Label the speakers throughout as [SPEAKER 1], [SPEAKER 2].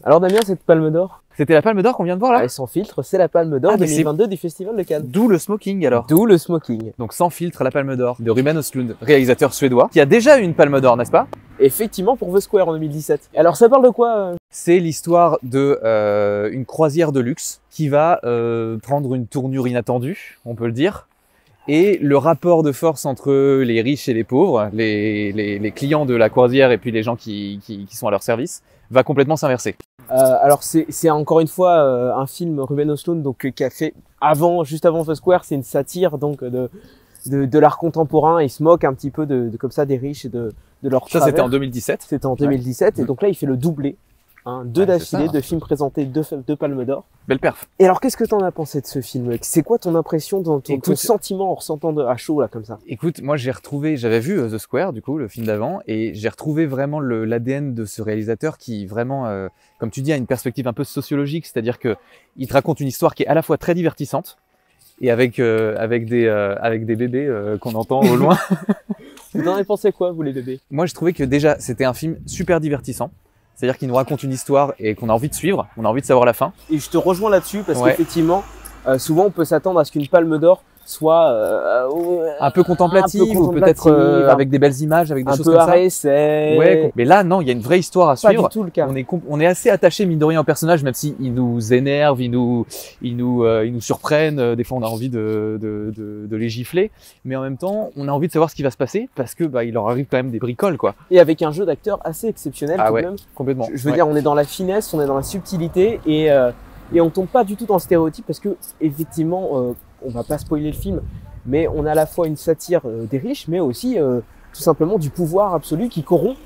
[SPEAKER 1] Alors Damien, cette Palme d'Or,
[SPEAKER 2] C'était la Palme d'Or qu'on vient de voir là?
[SPEAKER 1] sans filtre, c'est la Palme d'Or
[SPEAKER 2] mais
[SPEAKER 1] 2022 du Festival de Cannes.
[SPEAKER 2] D'où le smoking alors.
[SPEAKER 1] D'où le smoking.
[SPEAKER 2] Donc Sans filtre, la Palme d'Or de Ruben Östlund, réalisateur suédois, qui a déjà eu une Palme d'Or, n'est-ce pas?
[SPEAKER 1] Effectivement pour The Square en 2017. Alors ça parle de quoi
[SPEAKER 2] C'est l'histoire de une croisière de luxe qui va prendre une tournure inattendue, on peut le dire. Et le rapport de force entre les riches et les pauvres, les clients de la croisière et puis les gens qui sont à leur service, va complètement s'inverser.
[SPEAKER 1] Alors c'est encore une fois un film Ruben Östlund donc qui a fait juste avant The Square, c'est une satire donc de l'art contemporain. Il se moque un petit peu comme ça des riches et de leur
[SPEAKER 2] Ça
[SPEAKER 1] travers.
[SPEAKER 2] C'était en 2017.
[SPEAKER 1] C'était en 2017 et donc là il fait le doublé, deux
[SPEAKER 2] Ouais,
[SPEAKER 1] d'affilée,
[SPEAKER 2] c'est ça.
[SPEAKER 1] de films présentés, deux Palmes d'Or.
[SPEAKER 2] Belle perf.
[SPEAKER 1] Et alors qu'est-ce que t'en as pensé de ce film? C'est quoi ton impression, ton
[SPEAKER 2] Écoute,
[SPEAKER 1] sentiment en ressentant à chaud là comme ça?
[SPEAKER 2] Écoute, moi j'avais vu The Square du coup, le film d'avant, et j'ai retrouvé vraiment l'ADN de ce réalisateur qui vraiment, comme tu dis, a une perspective un peu sociologique, c'est-à-dire que il te raconte une histoire qui est à la fois très divertissante et avec des bébés qu'on entend au loin.
[SPEAKER 1] Vous en avez pensé quoi, vous les bébés?
[SPEAKER 2] Moi je trouvais que déjà c'était un film super divertissant, c'est-à-dire qu'il nous raconte une histoire et qu'on a envie de suivre, on a envie de savoir la fin.
[SPEAKER 1] Et je te rejoins là-dessus parce
[SPEAKER 2] Ouais.
[SPEAKER 1] qu'effectivement, souvent on peut s'attendre à ce qu'une Palme d'Or soit
[SPEAKER 2] Un peu contemplative, ou peut-être avec des belles images, avec des
[SPEAKER 1] un
[SPEAKER 2] choses
[SPEAKER 1] peu
[SPEAKER 2] comme ça.
[SPEAKER 1] essai.
[SPEAKER 2] Ouais, mais là non, il y a une vraie histoire à
[SPEAKER 1] Pas
[SPEAKER 2] suivre.
[SPEAKER 1] du tout le cas.
[SPEAKER 2] On est assez attaché mine de rien au personnage, même si ils nous énervent, ils nous surprennent. Des fois, on a envie de les gifler, mais en même temps, on a envie de savoir ce qui va se passer parce que il leur arrive quand même des bricoles, quoi.
[SPEAKER 1] Et avec un jeu d'acteur assez exceptionnel
[SPEAKER 2] Ah
[SPEAKER 1] tout
[SPEAKER 2] ouais,
[SPEAKER 1] de même.
[SPEAKER 2] complètement.
[SPEAKER 1] Je veux dire, on est dans la finesse, on est dans la subtilité et on tombe pas du tout dans le stéréotype parce que effectivement, on va pas spoiler le film, mais on a à la fois une satire des riches, mais aussi tout simplement du pouvoir absolu qui corrompt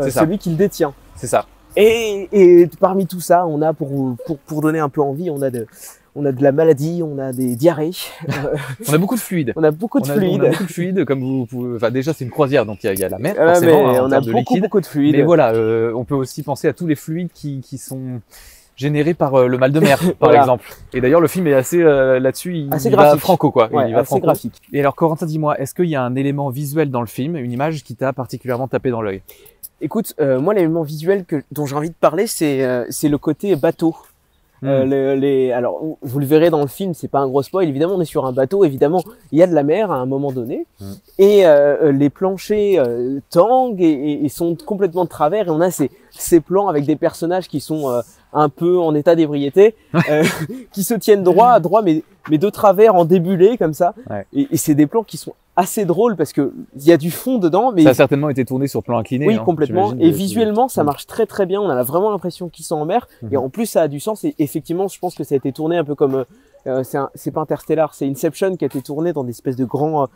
[SPEAKER 2] C'est ça.
[SPEAKER 1] celui qui le détient.
[SPEAKER 2] C'est ça.
[SPEAKER 1] Et parmi tout ça, on a pour donner un peu envie, on a de la maladie, on a des diarrhées,
[SPEAKER 2] On a beaucoup de fluide.
[SPEAKER 1] on a beaucoup de
[SPEAKER 2] On
[SPEAKER 1] fluides.
[SPEAKER 2] a beaucoup de fluide, comme vous pouvez. Enfin, déjà, c'est une croisière, donc il y a la mer,
[SPEAKER 1] Mais
[SPEAKER 2] forcément, en
[SPEAKER 1] on a
[SPEAKER 2] termes de liquide.
[SPEAKER 1] beaucoup de fluides.
[SPEAKER 2] Mais voilà, on peut aussi penser à tous les fluides qui sont générés par le mal de mer, par
[SPEAKER 1] Voilà.
[SPEAKER 2] exemple. Et d'ailleurs, le film est assez là-dessus,
[SPEAKER 1] Assez
[SPEAKER 2] il va
[SPEAKER 1] graphique.
[SPEAKER 2] franco, quoi.
[SPEAKER 1] Ouais,
[SPEAKER 2] Il va
[SPEAKER 1] assez
[SPEAKER 2] franco.
[SPEAKER 1] graphique.
[SPEAKER 2] Et alors, Corentin, dis-moi, est-ce qu'il y a un élément visuel dans le film, une image qui t'a particulièrement tapé dans l'œil?
[SPEAKER 1] Écoute, moi l'élément visuel dont j'ai envie de parler, c'est le côté bateau. Alors, vous le verrez dans le film, c'est pas un gros spoil. Évidemment, on est sur un bateau. Évidemment, il y a de la mer à un moment donné, et les planchers tanguent et sont complètement de travers. Et on a ces plans avec des personnages qui sont un peu en état d'ébriété, qui se tiennent droit, mais de travers en débulé comme ça.
[SPEAKER 2] Ouais.
[SPEAKER 1] Et c'est des plans qui sont assez drôles parce que il y a du fond dedans, mais
[SPEAKER 2] Ça a certainement été tourné sur plan incliné.
[SPEAKER 1] oui,
[SPEAKER 2] hein,
[SPEAKER 1] complètement.
[SPEAKER 2] j'imagine,
[SPEAKER 1] Et visuellement, ça
[SPEAKER 2] Mm.
[SPEAKER 1] marche très très bien. On a vraiment l'impression qu'ils sont en mer. Et en plus, ça a du sens. Et effectivement, je pense que ça a été tourné un peu comme c'est pas Interstellar, c'est Inception qui a été tourné dans des espèces de grands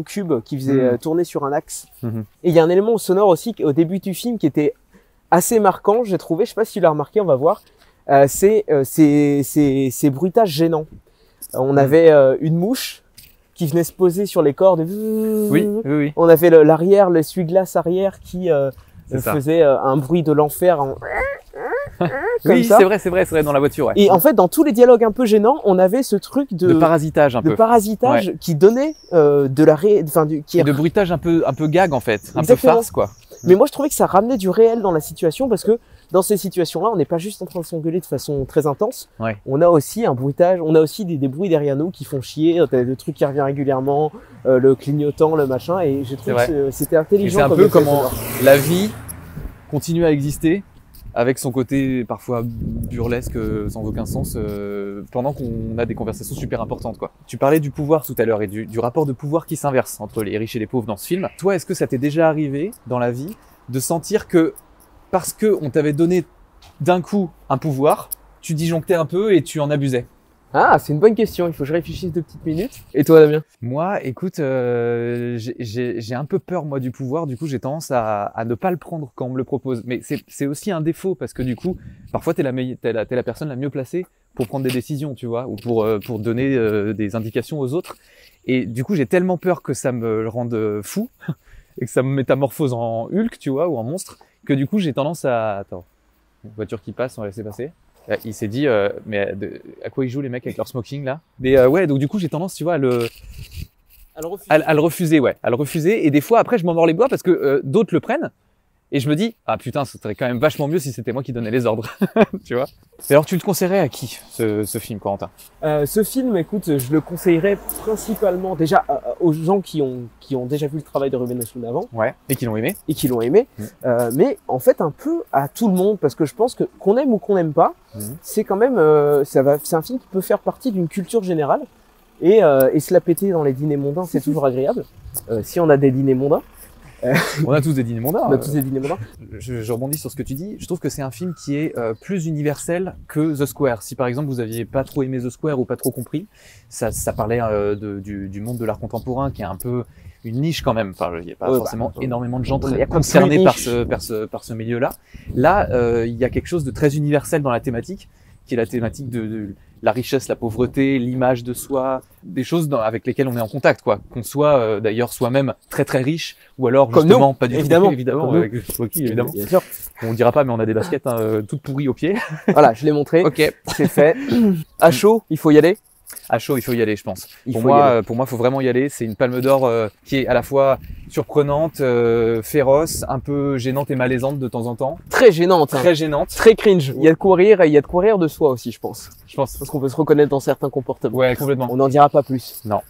[SPEAKER 1] cubes qui faisaient tourner sur un axe.
[SPEAKER 2] Mhm.
[SPEAKER 1] Et il y a un élément sonore aussi au début du film qui était assez marquant, j'ai trouvé. Je sais pas si tu l'as remarqué, on va voir. C'est ces bruitages gênants. On avait une mouche qui venait se poser sur les cordes.
[SPEAKER 2] Oui.
[SPEAKER 1] On avait l'arrière, l'essuie-glace arrière qui
[SPEAKER 2] C'est ça.
[SPEAKER 1] faisait un bruit de l'enfer. Comme
[SPEAKER 2] Oui,
[SPEAKER 1] ça.
[SPEAKER 2] c'est vrai, dans la voiture, ouais.
[SPEAKER 1] Et en fait, dans tous les dialogues un peu gênants, on avait ce truc
[SPEAKER 2] De parasitage un peu.
[SPEAKER 1] parasitage qui donnait
[SPEAKER 2] Et de bruitage un peu gag en fait, un peu
[SPEAKER 1] Exactement.
[SPEAKER 2] farce quoi.
[SPEAKER 1] Mais moi, je trouvais que ça ramenait du réel dans la situation parce que dans ces situations-là, on n'est pas juste en train de s'engueuler de façon très intense.
[SPEAKER 2] Ouais.
[SPEAKER 1] On a aussi un bruitage, on a aussi des bruits derrière nous qui font chier, le truc qui revient régulièrement, le clignotant, le machin. Et j'ai trouvé que c'était
[SPEAKER 2] Et
[SPEAKER 1] intelligent.
[SPEAKER 2] c'est un
[SPEAKER 1] comme
[SPEAKER 2] peu
[SPEAKER 1] effet
[SPEAKER 2] comment
[SPEAKER 1] sonore.
[SPEAKER 2] la vie continue à exister avec son côté parfois burlesque sans aucun sens pendant qu'on a des conversations super importantes quoi. Tu parlais du pouvoir tout à l'heure et du rapport de pouvoir qui s'inverse entre les riches et les pauvres dans ce film. Toi, est-ce que ça t'est déjà arrivé dans la vie de sentir que parce que on t'avait donné d'un coup un pouvoir, tu disjonctais un peu et tu en abusais?
[SPEAKER 1] Ah, c'est une bonne question. Il faut que je réfléchisse 2 petites minutes. Et toi, Damien?
[SPEAKER 2] Moi, écoute, j'ai un peu peur moi du pouvoir. Du coup, j'ai tendance à ne pas le prendre quand on me le propose. Mais c'est aussi un défaut parce que du coup, parfois t'es la personne la mieux placée pour prendre des décisions, tu vois, ou pour donner des indications aux autres. Et du coup, j'ai tellement peur que ça me le rende fou et que ça me métamorphose en Hulk, tu vois, ou en monstre, que du coup, j'ai tendance à... Attends, une voiture qui passe, on va laisser passer. Il s'est dit, mais à quoi ils jouent les mecs avec leur smoking là? Mais ouais, donc du coup, j'ai tendance, tu vois, à le refuser, ouais, à le refuser. Et des fois, après, je m'en mords les doigts parce que d'autres le prennent. Et je me dis, ah putain, ce serait quand même vachement mieux si c'était moi qui donnais les ordres, tu vois. Et alors, tu le conseillerais à qui, ce film, Corentin?
[SPEAKER 1] Ce film, écoute, je le conseillerais principalement déjà aux gens qui ont déjà vu le travail de Ruben Östlund avant.
[SPEAKER 2] Ouais. Et qui l'ont aimé.
[SPEAKER 1] Et qui l'ont aimé. Mais en fait, un peu à tout le monde, parce que je pense que qu'on aime ou qu'on n'aime pas, c'est quand même, c'est un film qui peut faire partie d'une culture générale. Et se la péter dans les dîners mondains, c'est toujours agréable. Si on a des dîners mondains.
[SPEAKER 2] On a tous des dîners mondains.
[SPEAKER 1] On a tous des dîners mondains.
[SPEAKER 2] Je rebondis sur ce que tu dis. Je trouve que c'est un film qui est plus universel que The Square. Si par exemple vous aviez pas trop aimé The Square ou pas trop compris, ça parlait du monde de l'art contemporain qui est un peu une niche quand même. Enfin, il n'y a pas forcément énormément de gens très concernés par ce milieu-là. Là, il y a quelque chose de très universel dans la thématique, qui est la thématique de la richesse, la pauvreté, l'image de soi, des choses avec lesquelles on est en contact, quoi. Qu'on soit d'ailleurs soi-même très très riche, ou alors
[SPEAKER 1] comme
[SPEAKER 2] justement
[SPEAKER 1] nous,
[SPEAKER 2] pas du
[SPEAKER 1] évidemment,
[SPEAKER 2] tout, évidemment, avec Rocky, évidemment. Bien sûr. On le dira pas, mais on a des baskets toutes pourries aux pieds.
[SPEAKER 1] Voilà, je l'ai montré.
[SPEAKER 2] Ok,
[SPEAKER 1] c'est fait. À chaud, il faut y aller.
[SPEAKER 2] À chaud, il faut y aller, je pense. Pour moi, faut vraiment y aller. C'est une Palme d'Or qui est à la fois surprenante, féroce, un peu gênante et malaisante de temps en temps.
[SPEAKER 1] Très gênante.
[SPEAKER 2] Très gênante.
[SPEAKER 1] Très cringe. Il y a de quoi rire et il y a de quoi rire de soi aussi, je pense.
[SPEAKER 2] Je pense.
[SPEAKER 1] Parce qu'on peut se reconnaître dans certains comportements.
[SPEAKER 2] Ouais, complètement.
[SPEAKER 1] On n'en dira pas plus.
[SPEAKER 2] Non.